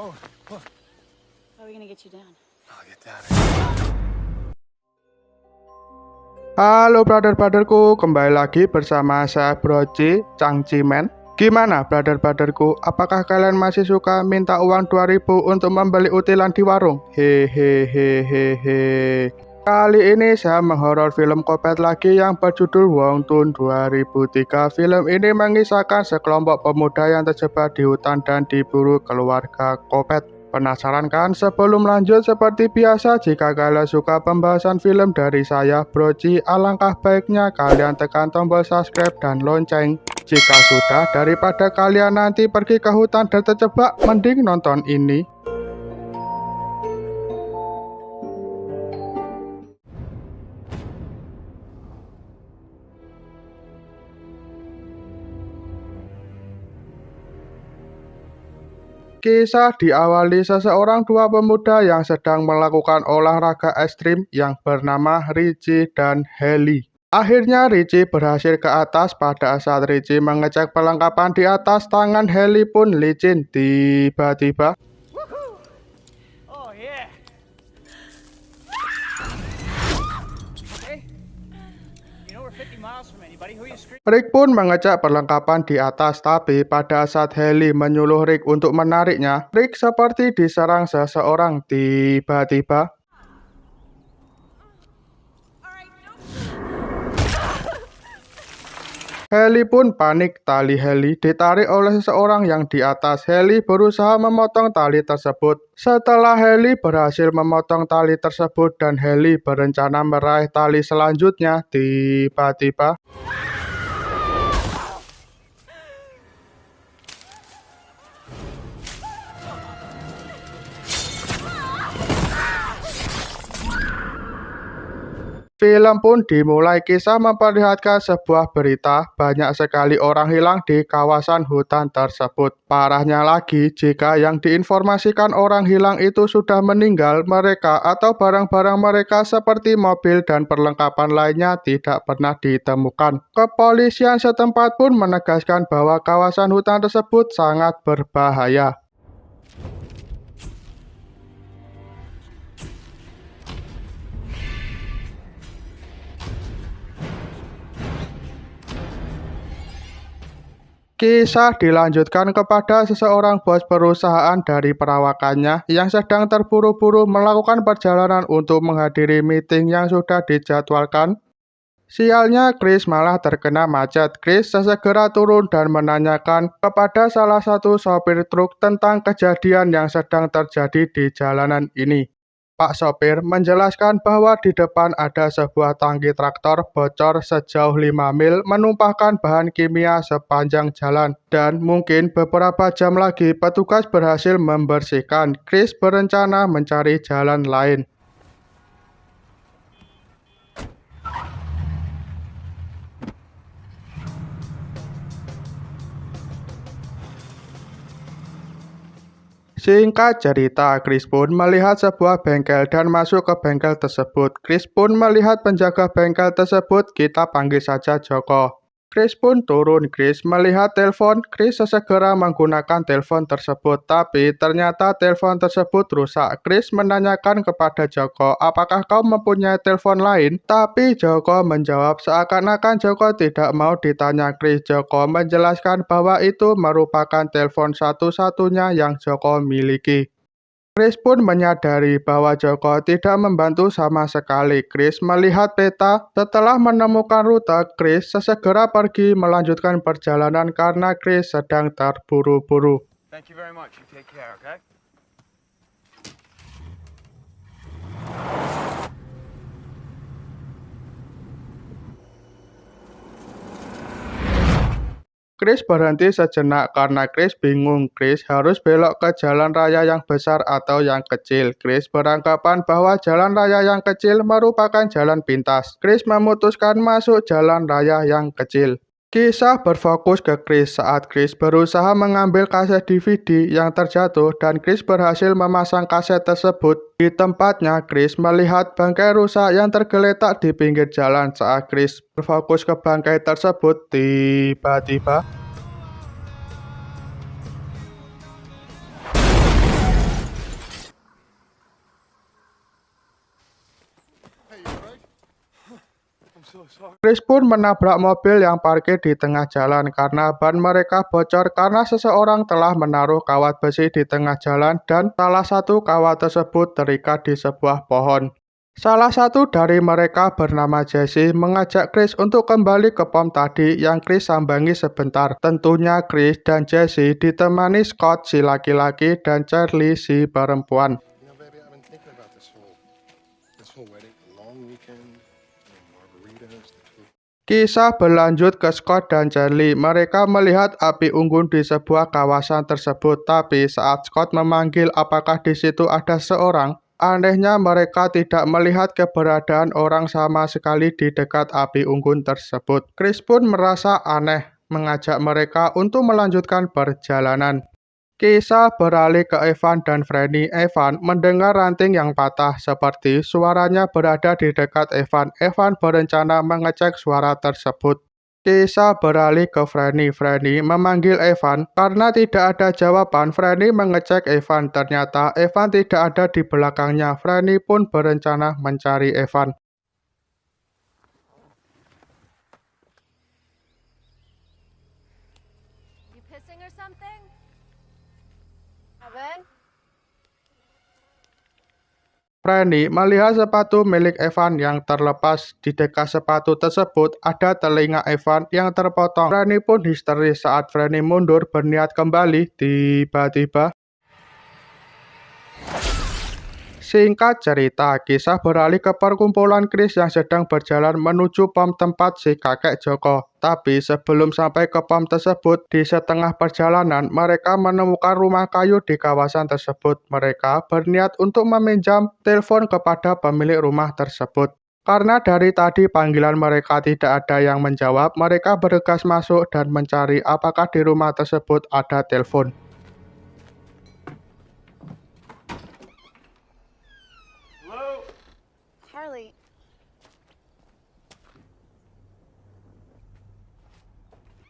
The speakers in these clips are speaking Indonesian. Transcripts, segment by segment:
road. Look. How are we gonna get you down? I'll get down here. Halo brother-brotherku, kembali lagi bersama saya Broci Cangcimen. Gimana brother-brotherku, apakah kalian masih suka minta uang 2000 untuk membeli utilan di warung? Hehehehehe. Kali ini saya menghoror film Kopet lagi yang berjudul Wong Tun 2003. Film ini mengisahkan sekelompok pemuda yang terjebak di hutan dan diburu keluarga Kopet. Penasaran kan? Sebelum lanjut, seperti biasa, jika kalian suka pembahasan film dari saya, Broci, alangkah baiknya kalian tekan tombol subscribe dan lonceng. Jika sudah, daripada kalian nanti pergi ke hutan dan terjebak, mending nonton ini. Kisah diawali seseorang dua pemuda yang sedang melakukan olahraga ekstrim yang bernama Richie dan Haley. Akhirnya Richie berhasil ke atas. Pada saat Richie mengecek perlengkapan di atas, tangan Haley pun licin. Tiba-tiba Oh, yeah. Okay. You know we're 50 miles from anybody. Who are you screaming? Rick pun mengecek perlengkapan di atas, tapi pada saat Haley menyuruh Rick untuk menariknya, Rick seperti diserang seseorang. Tiba-tiba Haley pun panik. Tali Haley ditarik oleh seseorang yang di atas. Haley berusaha memotong tali tersebut. Setelah Haley berhasil memotong tali tersebut dan Haley berencana meraih tali selanjutnya, tiba-tiba film pun dimulai. Kisah memperlihatkan sebuah berita, banyak sekali orang hilang di kawasan hutan tersebut. Parahnya lagi, jika yang diinformasikan orang hilang itu sudah meninggal, mereka atau barang-barang mereka seperti mobil dan perlengkapan lainnya tidak pernah ditemukan. Kepolisian setempat pun menegaskan bahwa kawasan hutan tersebut sangat berbahaya. Kisah dilanjutkan kepada seseorang bos perusahaan dari perawakannya yang sedang terburu-buru melakukan perjalanan untuk menghadiri meeting yang sudah dijadwalkan. Sialnya, Chris malah terkena macet. Chris sesegera turun dan menanyakan kepada salah satu sopir truk tentang kejadian yang sedang terjadi di jalanan ini. Pak sopir menjelaskan bahwa di depan ada sebuah tangki traktor bocor sejauh 5 mil menumpahkan bahan kimia sepanjang jalan. Dan mungkin beberapa jam lagi petugas berhasil membersihkan. Chris berencana mencari jalan lain. Singkat cerita, Chris pun melihat sebuah bengkel dan masuk ke bengkel tersebut. Chris pun melihat penjaga bengkel tersebut, kita panggil saja Joko. Chris pun turun. Chris melihat telepon. Chris sesegera menggunakan telepon tersebut, tapi ternyata telepon tersebut rusak. Chris menanyakan kepada Joko, apakah kau mempunyai telepon lain? Tapi Joko menjawab seakan-akan Joko tidak mau ditanya Chris. Joko menjelaskan bahwa itu merupakan telepon satu-satunya yang Joko miliki. Chris pun menyadari bahwa Joko tidak membantu sama sekali. Chris melihat peta. Setelah menemukan rute, Chris sesegera pergi melanjutkan perjalanan karena Chris sedang terburu-buru. Thank you very much. You take care, okay? Chris berhenti sejenak karena Chris bingung. Chris harus belok ke jalan raya yang besar atau yang kecil. Chris beranggapan bahwa jalan raya yang kecil merupakan jalan pintas. Chris memutuskan masuk jalan raya yang kecil. Kisah berfokus ke Chris saat Chris berusaha mengambil kaset DVD yang terjatuh dan Chris berhasil memasang kaset tersebut di tempatnya. Chris melihat bangkai rusak yang tergeletak di pinggir jalan. Saat Chris berfokus ke bangkai tersebut, tiba-tiba Chris pun menabrak mobil yang parkir di tengah jalan karena ban mereka bocor karena seseorang telah menaruh kawat besi di tengah jalan dan salah satu kawat tersebut terikat di sebuah pohon. Salah satu dari mereka bernama Jesse mengajak Chris untuk kembali ke pom tadi yang Chris sambangi sebentar. Tentunya Chris dan Jesse ditemani Scott si laki-laki dan Charlie si perempuan. Baby, I've been thinking about this whole wedding, the long weekend, margaritas, the food. Kisah berlanjut ke Scott dan Charlie. Mereka melihat api unggun di sebuah kawasan tersebut, tapi saat Scott memanggil apakah di situ ada seorang, anehnya mereka tidak melihat keberadaan orang sama sekali di dekat api unggun tersebut. Chris pun merasa aneh, mengajak mereka untuk melanjutkan perjalanan. Kisah beralih ke Evan dan Franny. Evan mendengar ranting yang patah, seperti suaranya berada di dekat Evan. Evan berencana mengecek suara tersebut. Kisah beralih ke Franny. Franny memanggil Evan. Karena tidak ada jawaban, Franny mengecek Evan. Ternyata Evan tidak ada di belakangnya. Franny pun berencana mencari Evan. You pissing or something? Evan? Franny melihat sepatu milik Evan yang terlepas. Di dekat sepatu tersebut ada telinga Evan yang terpotong. Franny pun histeris saat Franny mundur berniat kembali. Tiba-tiba, singkat cerita, kisah beralih ke perkumpulan Chris yang sedang berjalan menuju pom tempat si kakek Joko. Tapi sebelum sampai ke pom tersebut, di setengah perjalanan, mereka menemukan rumah kayu di kawasan tersebut. Mereka berniat untuk meminjam telepon kepada pemilik rumah tersebut. Karena dari tadi panggilan mereka tidak ada yang menjawab, mereka bergegas masuk dan mencari apakah di rumah tersebut ada telepon. Harley.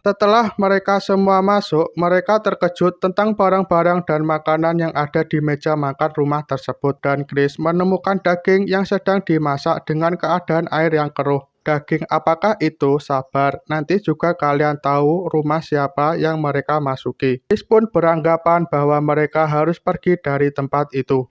Setelah mereka semua masuk, mereka terkejut tentang barang-barang dan makanan yang ada di meja makan rumah tersebut. Dan Chris menemukan daging yang sedang dimasak dengan keadaan air yang keruh. Daging apakah itu? Sabar, nanti juga kalian tahu rumah siapa yang mereka masuki. Chris pun beranggapan bahwa mereka harus pergi dari tempat itu.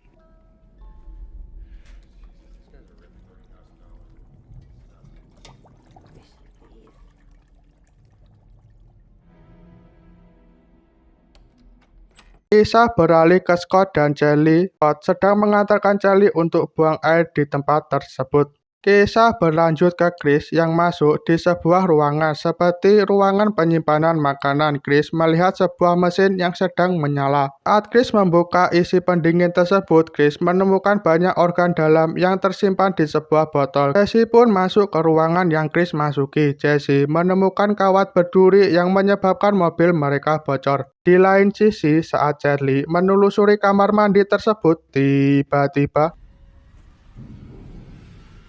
Kisah beralih ke Scott dan Charlie. Scott sedang mengantarkan Charlie untuk buang air di tempat tersebut. Kisah berlanjut ke Chris yang masuk di sebuah ruangan seperti ruangan penyimpanan makanan. Chris melihat sebuah mesin yang sedang menyala. Saat Chris membuka isi pendingin tersebut, Chris menemukan banyak organ dalam yang tersimpan di sebuah botol. Jesse pun masuk ke ruangan yang Chris masuki. Jesse menemukan kawat berduri yang menyebabkan mobil mereka bocor. Di lain sisi, saat Charlie menelusuri kamar mandi tersebut, tiba-tiba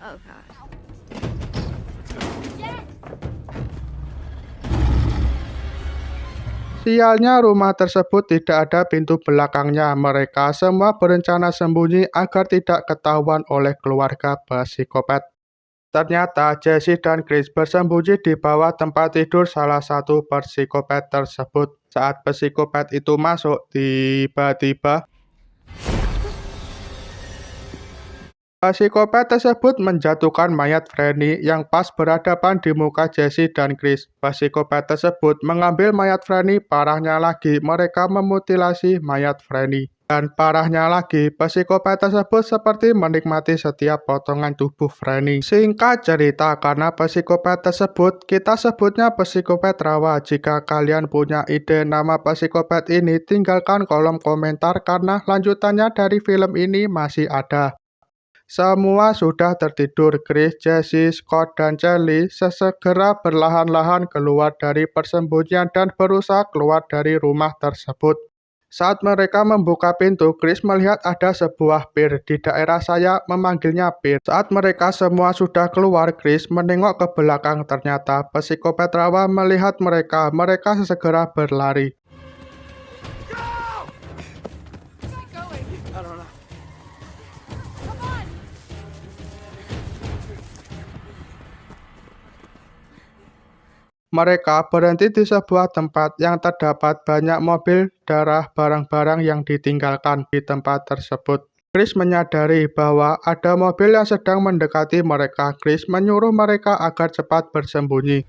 Oh god. sialnya rumah tersebut tidak ada pintu belakangnya. Mereka semua berencana sembunyi agar tidak ketahuan oleh keluarga psikopat. Ternyata Jesse dan Chris bersembunyi di bawah tempat tidur salah satu psikopat tersebut. Saat psikopat itu masuk, tiba-tiba psikopat tersebut menjatuhkan mayat Franny yang pas berhadapan di muka Jesse dan Chris. Psikopat tersebut mengambil mayat Franny. Parahnya lagi, mereka memutilasi mayat Franny. Dan parahnya lagi, psikopat tersebut seperti menikmati setiap potongan tubuh Franny. Singkat cerita, karena psikopat tersebut, kita sebutnya psikopat rawa. Jika kalian punya ide nama psikopat ini, tinggalkan kolom komentar karena lanjutannya dari film ini masih ada. Semua sudah tertidur. Chris, Jesse, Scott, dan Charlie sesegera berlahan-lahan keluar dari persembunyian dan berusaha keluar dari rumah tersebut. Saat mereka membuka pintu, Chris melihat ada sebuah pir. Di daerah saya memanggilnya pir. Saat mereka semua sudah keluar, Chris menengok ke belakang. Ternyata psikopat rawa melihat mereka. Mereka sesegera berlari. Mereka berhenti di sebuah tempat yang terdapat banyak mobil, darah, barang-barang yang ditinggalkan di tempat tersebut. Chris menyadari bahwa ada mobil yang sedang mendekati mereka. Chris menyuruh mereka agar cepat bersembunyi.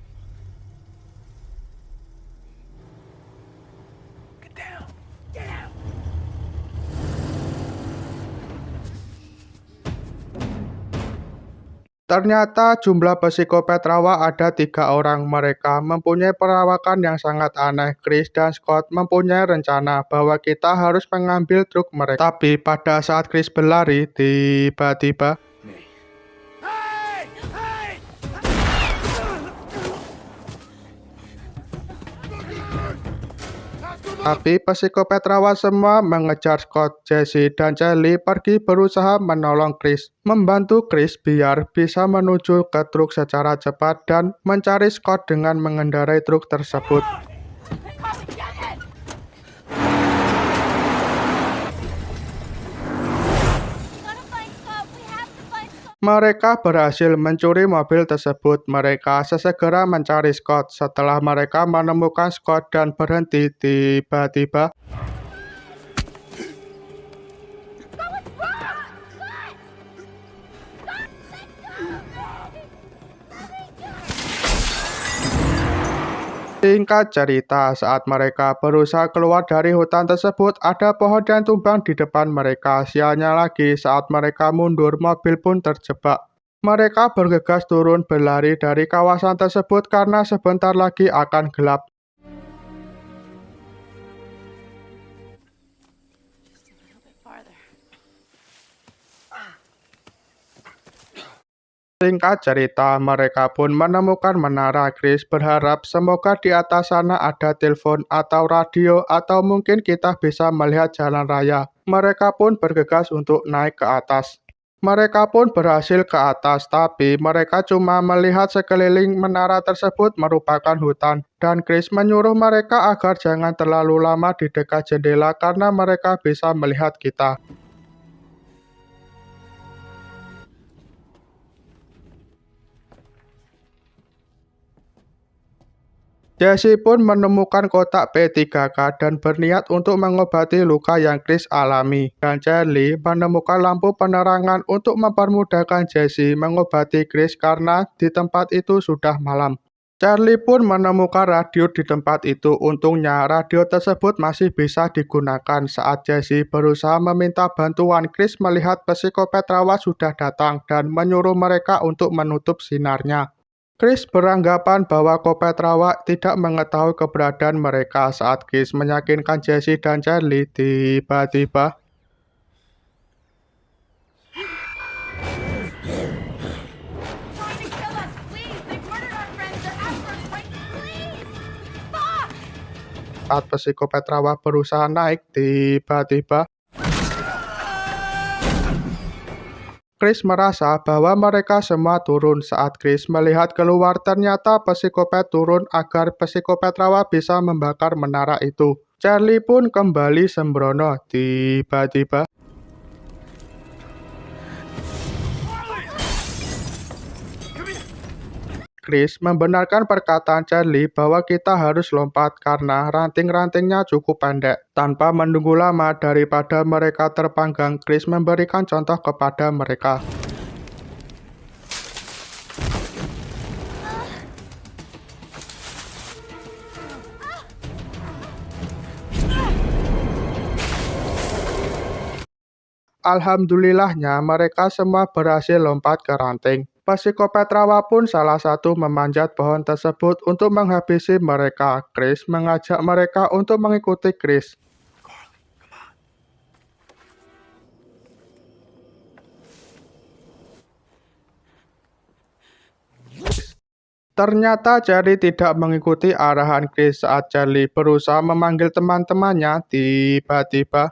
Ternyata jumlah psikopat rawa ada 3 orang. Mereka mempunyai perawakan yang sangat aneh. Chris dan Scott mempunyai rencana bahwa kita harus mengambil truk mereka. Tapi pada saat Chris berlari, tiba-tiba psikopat rawa semua mengejar Scott. Jesse dan Charlie pergi berusaha menolong Chris, membantu Chris biar bisa menuju ke truk secara cepat dan mencari Scott dengan mengendarai truk tersebut. Mereka berhasil mencuri mobil tersebut. Mereka sesegera mencari Scott. Setelah mereka menemukan Scott dan berhenti, tiba-tiba singkat cerita, saat mereka berusaha keluar dari hutan tersebut, ada pohon yang tumbang di depan mereka. Sialnya lagi, saat mereka mundur, mobil pun terjebak. Mereka bergegas turun berlari dari kawasan tersebut karena sebentar lagi akan gelap. Singkat cerita, mereka pun menemukan menara. Chris berharap semoga di atas sana ada telepon atau radio atau mungkin kita bisa melihat jalan raya. Mereka pun bergegas untuk naik ke atas. Mereka pun berhasil ke atas, tapi mereka cuma melihat sekeliling menara tersebut merupakan hutan. Dan Chris menyuruh mereka agar jangan terlalu lama di dekat jendela karena mereka bisa melihat kita. Jesse pun menemukan kotak P3K dan berniat untuk mengobati luka yang Chris alami. Dan Charlie menemukan lampu penerangan untuk mempermudahkan Jesse mengobati Chris karena di tempat itu sudah malam. Charlie pun menemukan radio di tempat itu. Untungnya radio tersebut masih bisa digunakan. Saat Jesse berusaha meminta bantuan, Chris melihat psikopat rawa sudah datang dan menyuruh mereka untuk menutup sinarnya. Chris beranggapan bahwa Kopet Rawa tidak mengetahui keberadaan mereka. Saat Chris meyakinkan Jesse dan Charlie, tiba-tiba saat psikopat rawa berusaha naik, tiba-tiba Chris merasa bahwa mereka semua turun. Saat Chris melihat keluar, ternyata psikopat turun agar psikopat rawa bisa membakar menara itu. Charlie pun kembali sembrono. Tiba-tiba Chris membenarkan perkataan Charlie bahwa kita harus lompat karena ranting-rantingnya cukup pendek. Tanpa menunggu lama daripada mereka terpanggang, Chris memberikan contoh kepada mereka. Alhamdulillahnya mereka semua berhasil lompat ke ranting. Psikopat rawa pun salah satu memanjat pohon tersebut untuk menghabisi mereka. Chris mengajak mereka untuk mengikuti Chris. Ternyata Charlie tidak mengikuti arahan Chris. Saat Charlie berusaha memanggil teman-temannya, tiba-tiba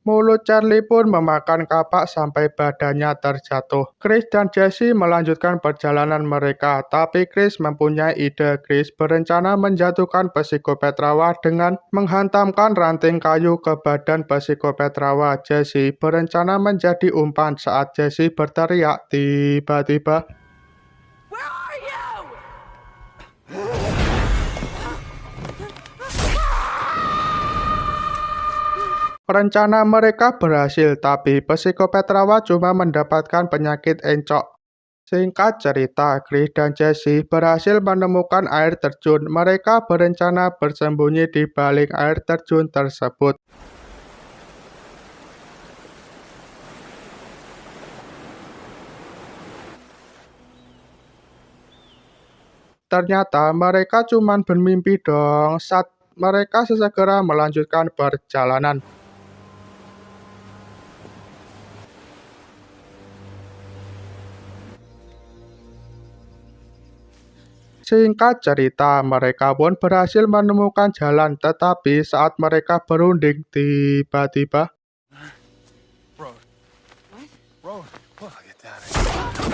mulut Charlie pun memakan kapak sampai badannya terjatuh. Chris dan Jesse melanjutkan perjalanan mereka, tapi Chris mempunyai ide. Chris berencana menjatuhkan psikopat rawa dengan menghantamkan ranting kayu ke badan psikopat rawa. Jesse berencana menjadi umpan. Saat Jesse berteriak, tiba-tiba Rencana mereka berhasil, tapi psikopat rawa cuma mendapatkan penyakit encok. Singkat cerita, Chris dan Jesse berhasil menemukan air terjun. Mereka berencana bersembunyi di balik air terjun tersebut. Ternyata mereka cuma bermimpi dong. Saat mereka sesegera melanjutkan perjalanan. Singkat cerita, mereka pun berhasil menemukan jalan, tetapi saat mereka berunding, tiba-tiba Road. Road. Oh, get down here.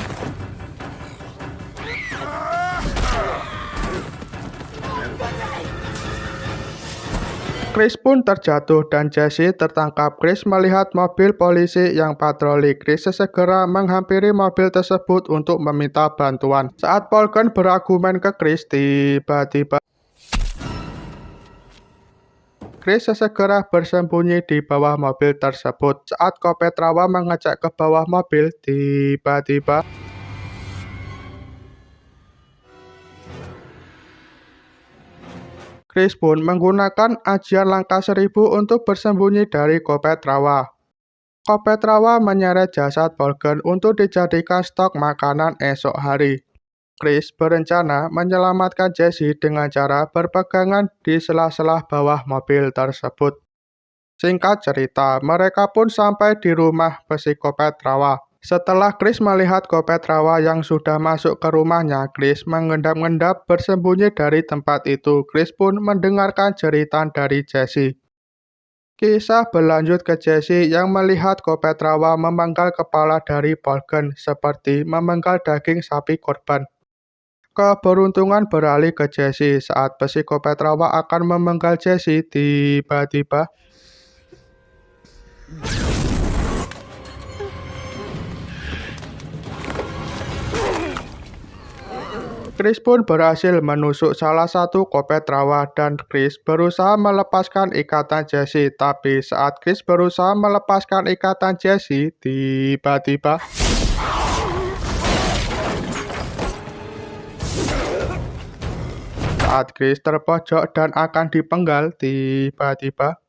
Chris pun terjatuh dan Jesse tertangkap. Chris melihat mobil polisi yang patroli. Chris segera menghampiri mobil tersebut untuk meminta bantuan. Saat Polken berargumen ke Chris, tiba-tiba Chris segera bersembunyi di bawah mobil tersebut. Saat Kopet Rawa mengecek ke bawah mobil, tiba-tiba Chris pun menggunakan ajian langkah 1000 untuk bersembunyi dari Kopet Rawa. Kopet Rawa menyeret jasad Polken untuk dijadikan stok makanan esok hari. Chris berencana menyelamatkan Jesse dengan cara berpegangan di sela-sela bawah mobil tersebut. Singkat cerita, mereka pun sampai di rumah psikopat Rawa. Setelah Chris melihat Kopet Rawa yang sudah masuk ke rumahnya, Chris mengendap-endap bersembunyi dari tempat itu. Chris pun mendengarkan jeritan dari Jesse. Kisah berlanjut ke Jesse yang melihat Kopet Rawa memenggal kepala dari Polken seperti memenggal daging sapi korban. Keberuntungan beralih ke Jesse saat psikopat Rawa akan memenggal Jesse, tiba-tiba Chris pun berhasil menusuk salah satu Kopet Rawa dan Chris berusaha melepaskan ikatan Jesse. Tapi saat Chris berusaha melepaskan ikatan Jesse, tiba-tiba saat Chris terpojok dan akan dipenggal, tiba-tiba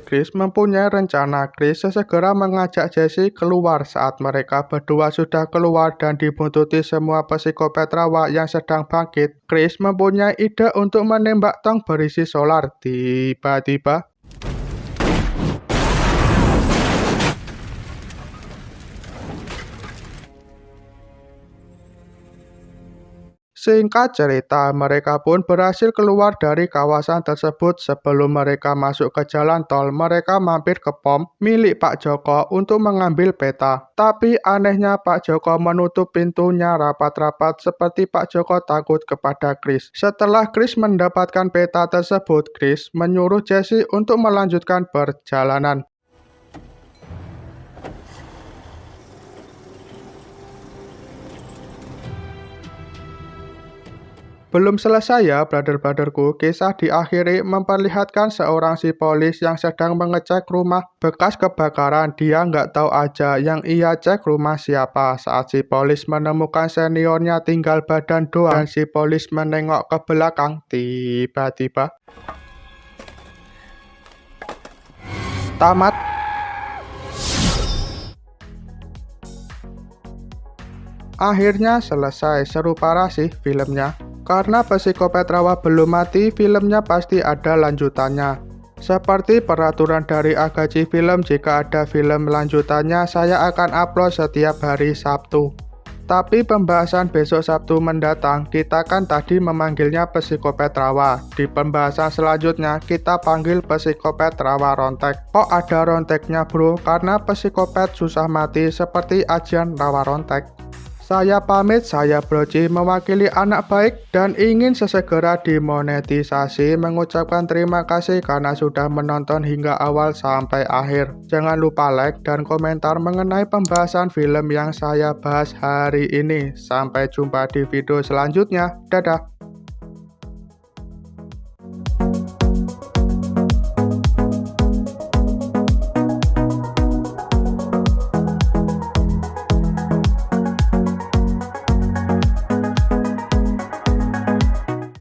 Chris mempunyai rencana. Chris segera mengajak Jesse keluar. Saat mereka berdua sudah keluar dan dibuntuti semua psikopat Rawa yang sedang bangkit, Chris mempunyai ide untuk menembak tong berisi solar. Tiba-tiba singkat cerita, mereka pun berhasil keluar dari kawasan tersebut. Sebelum mereka masuk ke jalan tol, mereka mampir ke pom milik Pak Joko untuk mengambil peta. Tapi anehnya Pak Joko menutup pintunya rapat-rapat seperti Pak Joko takut kepada Chris. Setelah Chris mendapatkan peta tersebut, Chris menyuruh Jesse untuk melanjutkan perjalanan. Belum selesai ya, brother-brotherku. Kisah diakhiri memperlihatkan seorang si polis yang sedang mengecek rumah bekas kebakaran. Dia nggak tahu aja yang ia cek rumah siapa. Saat si polis menemukan seniornya tinggal badan doang, dan si polis menengok ke belakang, tiba-tiba tamat. Akhirnya selesai. Seru parah sih filmnya. Karena psikopat Rawa belum mati, filmnya pasti ada lanjutannya. Seperti peraturan dari Agaci Film, jika ada film lanjutannya, saya akan upload setiap hari Sabtu. Tapi pembahasan besok Sabtu mendatang, kita kan tadi memanggilnya psikopat Rawa. Di pembahasan selanjutnya, kita panggil psikopat Rawa Rontek. Kok ada ronteknya bro? Karena psikopat susah mati seperti ajian Rawa Rontek. Saya pamit, saya Broci mewakili anak baik dan ingin sesegera dimonetisasi. Mengucapkan terima kasih karena sudah menonton hingga awal sampai akhir. Jangan lupa like dan komentar mengenai pembahasan film yang saya bahas hari ini. Sampai jumpa di video selanjutnya. Dadah.